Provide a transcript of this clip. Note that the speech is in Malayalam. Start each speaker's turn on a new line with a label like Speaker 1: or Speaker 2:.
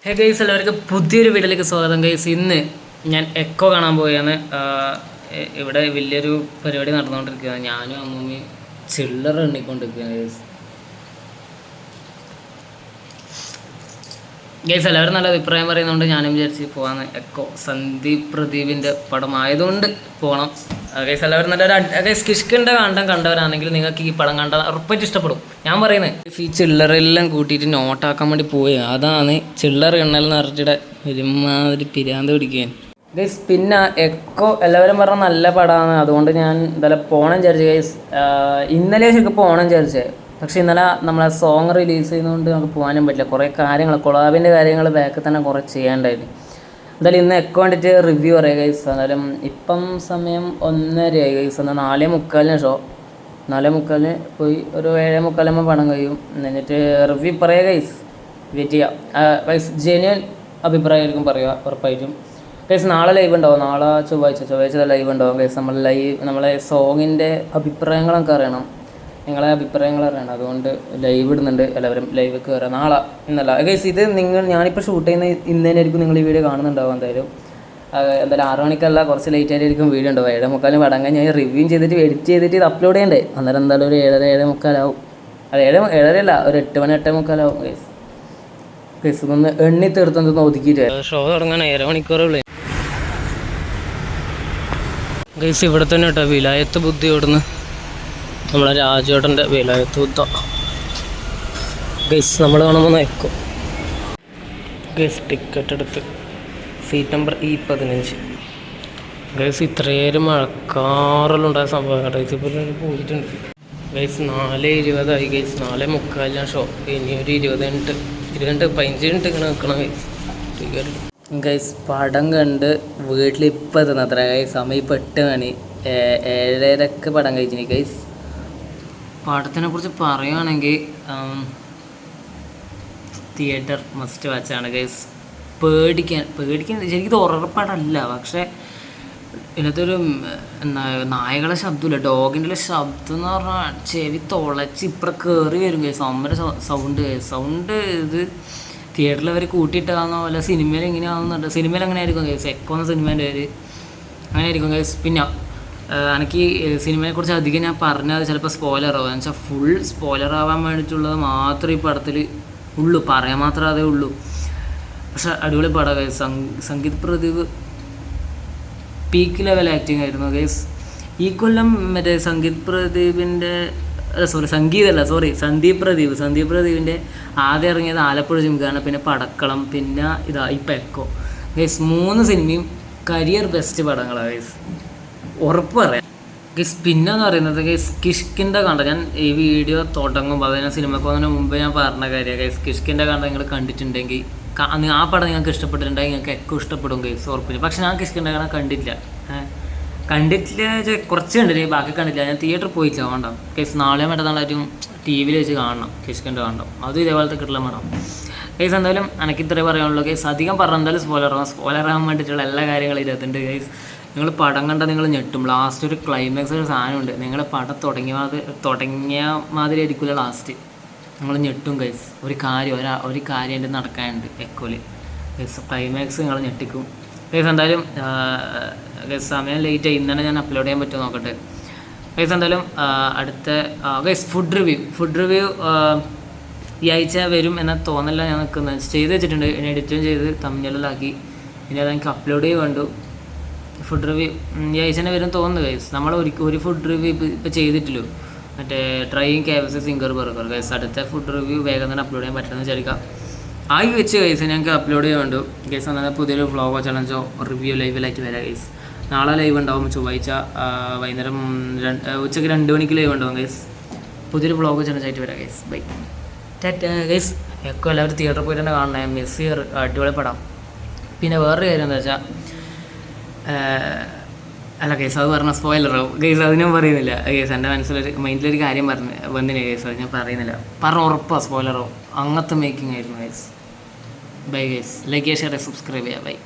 Speaker 1: ഹേ ഗൈസ്, എല്ലാവർക്കും പുതിയൊരു വീഡിയോയിലേക്ക് സ്വാഗതം. ഗൈസ്, ഇന്ന് ഞാൻ എക്കോ കാണാൻ പോയാണ്. ഇവിടെ വലിയൊരു പരിപാടി നടന്നുകൊണ്ടിരിക്കുകയാണ്. ഞാനും അമ്മൂമ്മയും ചില്ലറ എണ്ണിക്കൊണ്ടിരിക്കുകയാണ്. ഗൈസ് എല്ലാവരും നല്ല അഭിപ്രായം പറയുന്നതുകൊണ്ട് ഞാനും വിചാരിച്ച് പോകാമെന്ന്. എക്കോ സന്ദീപ് പ്രദീപിൻ്റെ പടം ആയതുകൊണ്ട് പോകണം. ഗൈസ് എല്ലാവരും നല്ല ഗൈസ് കിഷ്കിൻ്റെ കണ്ടവരാണെങ്കിൽ നിങ്ങൾക്ക് ഈ പടം കണ്ടാൽ ഉറപ്പായിട്ട് ഇഷ്ടപ്പെടും. ഞാൻ പറയുന്നത് ഈ ചില്ലറെല്ലാം കൂട്ടിയിട്ട് നോട്ടാക്കാൻ വേണ്ടി പോയി. അതാണ് ചില്ലറ എണ്ണലെന്ന് പറഞ്ഞിട്ട് ഒരുമാതിരി പിരാന്ത് പിടിക്കുകയാണ്. ഗൈസ് പിന്നെ എക്കോ എല്ലാവരും പറഞ്ഞാൽ നല്ല പടമാണ്, അതുകൊണ്ട് ഞാൻ എന്തായാലും പോകണം വിചാരിച്ചു. ഗൈസ് ഇന്നലെ ശരിക്കും പോകണം വിചാരിച്ചേ, പക്ഷേ ഇന്നലെ നമ്മളെ സോങ് റിലീസ് ചെയ്യുന്നതുകൊണ്ട് നമുക്ക് പോകാനും പറ്റില്ല. കുറേ കാര്യങ്ങൾ കൊളാബിൻ്റെ കാര്യങ്ങൾ ബാക്കിൽ തന്നെ കുറേ ചെയ്യാണ്ടായിരുന്നു. എന്തായാലും ഇന്ന് എക്കോ വേണ്ടിയിട്ട് റിവ്യൂ പറയാം ഗൈസ്. എന്നാലും ഇപ്പം സമയം 1:30 ഗൈസ്. എന്നാൽ 4:45 ഷോ. 4:45 പോയി ഒരു 7:45 പണം കഴിയും. എന്നിട്ട് റിവ്യൂ പറയാം ഗൈസ്. വെയിറ്റ് ചെയ്യാം. ഗൈസ് ജെന്യുവൻ അഭിപ്രായമായിരിക്കും പറയുക ഉറപ്പായിട്ടും. ഗൈസ് നാളെ ലൈവ് ഉണ്ടാവും. നാളെ ചൊവ്വാഴ്ച ലൈവ് ഉണ്ടാവും ഗൈസ്. നമ്മളെ സോങ്ങിൻ്റെ അഭിപ്രായങ്ങളൊക്കെ അറിയണം, നിങ്ങളെ അഭിപ്രായങ്ങൾ അറിയണം. അതുകൊണ്ട് ലൈവ് ഇടുന്നുണ്ട്. എല്ലാവരും ലൈവ് കയറാം നാളെ, ഇന്നല്ല ഗൈസ്. ഇത് ഞാനിപ്പോൾ ഷൂട്ട് ചെയ്യുന്ന ഇന്ന് തന്നെ ആയിരിക്കും നിങ്ങൾ ഈ വീഡിയോ കാണുന്നുണ്ടാവും. എന്തായാലും 6 മണിക്കല്ല, കുറച്ച് ലേറ്റ് ആയിട്ടായിരിക്കും വീഡിയോ ഉണ്ടാവും. 7:45 പടങ്ങാൻ ഞാൻ റിവ്യൂ ചെയ്തിട്ട് എഡിറ്റ് ചെയ്തിട്ട് ഇത് അപ്ലോഡ് ചെയ്യണ്ടേ. അന്നേരം എന്തായാലും ഒരു 7:30 അത് 7:30 ഒരു 8 മണി 8:45 ഗൈസ്. ഗൈസ് ഒന്ന് എണ്ണി തീർത്തൊന്ന് ഒതുക്കിയിട്ട് ഷോ തുടങ്ങാൻ 7 മണിക്കൂറുള്ളൂ ഗൈസ്. ഇവിടെ തന്നെ കേട്ടോ വിലായത്ത് ബുദ്ധി ഓടുന്നു, നമ്മളെ രാജേട്ടൻ്റെ വിലായത്ത് ബുദ്ധ ഗൈസ്. നമ്മൾ കാണുമ്പോൾ നയിക്കും ഗൈസ്. ടിക്കറ്റ് എടുത്ത് സീറ്റ് നമ്പർ E15 ഗൈസ്. ഇത്രയേറെ മഴക്കാറെല്ലാം സംഭവം ഗൈസ്. ഇപ്പോൾ പോയിട്ടുണ്ട് ഗൈസ്. 4:20 ഗൈസ്. 4:45 ഷോ. ഇനി ഒരു 15 മിനിറ്റ് ഇങ്ങനെ നിൽക്കണം ഗൈസ്. ടിക്കറ്റ് ഗൈസ് പടം കണ്ട് വീട്ടിലിപ്പോൾ എത്തുന്നത്ര ഗൈസ്. സമയം ഇപ്പോൾ 8 മണി. 7:30 പടം കഴിച്ചിന് ഗൈസ്. പടത്തിനെ കുറിച്ച് പറയുകയാണെങ്കിൽ തിയേറ്റർ മസ്റ്റ് വാച്ചാണ് ഗൈസ്. പേടിക്കാൻ ശരിക്കും ഉറപ്പടല്ല, പക്ഷേ ഇതിനകത്തൊരു നായകളുടെ ശബ്ദമില്ല, ഡോഗിൻ്റെ ശബ്ദം എന്ന് പറഞ്ഞാൽ ചെവി തുളച്ച് ഇപ്പുറം കയറി വരും ഗൈസ്. അമ്മയുടെ സൗണ്ട് ഇത് തിയേറ്ററിൽ അവർ കൂട്ടിയിട്ടാകുന്ന പോലെ സിനിമയിൽ എങ്ങനെയാണെന്നുണ്ട്. സിനിമയിൽ അങ്ങനെ ആയിരിക്കും ഗൈസ്. എക്കോ എന്ന സിനിമേൻ്റെ പേര് അങ്ങനെ ആയിരിക്കും ഗൈസ്. പിന്നെ എനിക്ക് സിനിമയെക്കുറിച്ച് അധികം ഞാൻ പറഞ്ഞാൽ ചിലപ്പോൾ സ്പോയിലർ ആവുക. എന്ന് വെച്ചാൽ ഫുൾ സ്പോയിലർ ആവാൻ വേണ്ടിയിട്ടുള്ളത് മാത്രമേ ഈ പടത്തിൽ ഉള്ളൂ, പറയാൻ മാത്രമേ അതേ ഉള്ളൂ. പക്ഷെ അടിപൊളി പടം guys. Sangeeth Pradeep peak level acting ആയിരുന്നു ഗൈസ്. ഈ കൊല്ലം മറ്റേ സന്ദീപ് പ്രദീപിൻ്റെ ആദ്യം ഇറങ്ങിയത് ആലപ്പുഴ ജിംഖാന, പിന്നെ പടക്കളം, പിന്നെ ഇപ്പം എക്കോ ഗൈസ്. 3 സിനിമയും കരിയർ ബെസ്റ്റ് പടങ്ങളാണ് ഗൈസ്, ഉറപ്പ് പറയാം ഗൈസ്. പിന്നെന്ന് പറയുന്നത് ഗൈസ് കിഷ്കിൻ്റെ ഞാൻ ഈ വീഡിയോ തുടങ്ങുമ്പോൾ അതിനെ സിനിമയ്ക്ക് പോകുന്നതിന് മുമ്പ് ഞാൻ പറഞ്ഞ കാര്യം ഗൈസ്. കിഷ്കിൻ്റെ നിങ്ങൾ കണ്ടിട്ടുണ്ടെങ്കിൽ ആ പടം നിങ്ങൾക്ക് ഇഷ്ടപ്പെട്ടിട്ടുണ്ടെങ്കിൽ നിങ്ങൾക്ക് എക്കോ ഇഷ്ടപ്പെടും ഗൈസ്, ഉറപ്പില്ല. പക്ഷെ ഞാൻ കിഷ്കിൻ്റെ കണ്ടിട്ടില്ല കുറച്ച് കണ്ടില്ല, ബാക്കി കണ്ടില്ല. ഞാൻ തിയേറ്ററിൽ പോയില്ല. വേണ്ട ഗൈസ്. നാളെ മറ്റന്നാളായിട്ടും TV വെച്ച് കാണണം കിഷ്കിൻ്റെ കാണണം. അതും ഇതേപോലത്തെ കിട്ടലും വേണം ഗൈസ്. എന്തായാലും എനിക്ക് ഇത്രേ പറയാനുള്ളൂ ഗൈസ്. അധികം പറഞ്ഞാൽ എന്തായാലും സ്പോയിലറാകാൻ വേണ്ടിയിട്ടുള്ള എല്ലാ കാര്യങ്ങളും ഇരുത്തുന്നുണ്ട് ഗൈസ്. നിങ്ങൾ പടം കണ്ടാൽ നിങ്ങൾ ഞെട്ടും. ലാസ്റ്റ് ഒരു ക്ലൈമാക്സ് ഒരു സാധനമുണ്ട്. നിങ്ങൾ പടം തുടങ്ങിയ മാതിരി ആയിരിക്കില്ല ലാസ്റ്റ്, നിങ്ങൾ ഞെട്ടും ഗൈസ്. ഒരു കാര്യം എൻ്റെ നടക്കാനുണ്ട് എക്കോയിൽ ഗൈസ്. ക്ലൈമാക്സ് നിങ്ങൾ ഞെട്ടിക്കും ഗൈസ്. എന്തായാലും ഗൈസ് സമയം ലേറ്റായി. ഇന്നലെ ഞാൻ അപ്ലോഡ് ചെയ്യാൻ പറ്റുമോ നോക്കട്ടെ ഗൈസ്. എന്തായാലും അടുത്ത ഗൈസ് ഫുഡ് റിവ്യൂ ഈ ആഴ്ച വരും എന്ന തോന്നല ഞാൻ നിൽക്കുന്നത്. ചെയ്ത് വെച്ചിട്ടുണ്ട്, ഇനി എഡിറ്റും ചെയ്ത് തമ്മിലെല്ലാക്കി. ഇനി അതെനിക്ക് അപ്ലോഡ് ചെയ്യാൻ വേണ്ടു. ഫുഡ് റിവ്യൂ ഈ ആഴ്ച തന്നെ വരും തോന്നുന്നു ഗൈസ്. നമ്മൾ ഒരു ഫുഡ് റിവ്യൂ ഇപ്പോൾ ചെയ്തിട്ടില്ലോ, മറ്റേ trying KFC singer burger guys. അടുത്ത ഫുഡ് റിവ്യൂ വേഗം തന്നെ അപ്ലോഡ് ചെയ്യാൻ പറ്റുമെന്ന് വിചാരിക്കാം. ആയി വെച്ച് ഗൈസ് ഞങ്ങൾക്ക് അപ്ലോഡ് ചെയ്യാൻ വേണ്ടു ഗൈസ്. എന്നാൽ പുതിയൊരു വ്ളോഗോ ചലഞ്ചോ റിവ്യൂ ലൈവിലായിട്ട് വരാം ഗൈസ്. നാളെ ലൈവ് ഉണ്ടാവും. ചൊവ്വാഴ്ച വൈകുന്നേരം ഉച്ചയ്ക്ക് 2 മണിക്ക് ലൈവ് ഉണ്ടാവും ഗൈസ്. പുതിയൊരു വ്ളോഗോ ചലഞ്ചായിട്ട് വരാം ഗൈസ്. Bye tata guys. എക്കോ എല്ലാവരും തിയേറ്ററിൽ പോയിട്ട് തന്നെ കാണണേ. മെസ്സി അടിപൊളി പടം. പിന്നെ വേറൊരു കാര്യം എന്താ വെച്ചാൽ അല്ല ഗൈസ്, അത് പറഞ്ഞ സ്പോയിലറാവും ഗൈസ്. അതിനും പറയുന്നില്ല ഗൈസ്. എൻ്റെ മൈൻഡിലൊരു കാര്യം വന്നില്ല ഗൈസ്, അത് ഞാൻ പറയുന്നില്ല. ഉറപ്പാണ് സ്പോയിലറാവും. അങ്ങനത്തെ മേക്കിംഗ് ആയിരുന്നു ഗൈസ്. Bye guys. ലൈക്ക് ചെയ്യുക, ഷെയർ, സബ്സ്ക്രൈബ് ചെയ്യുക. ബൈ.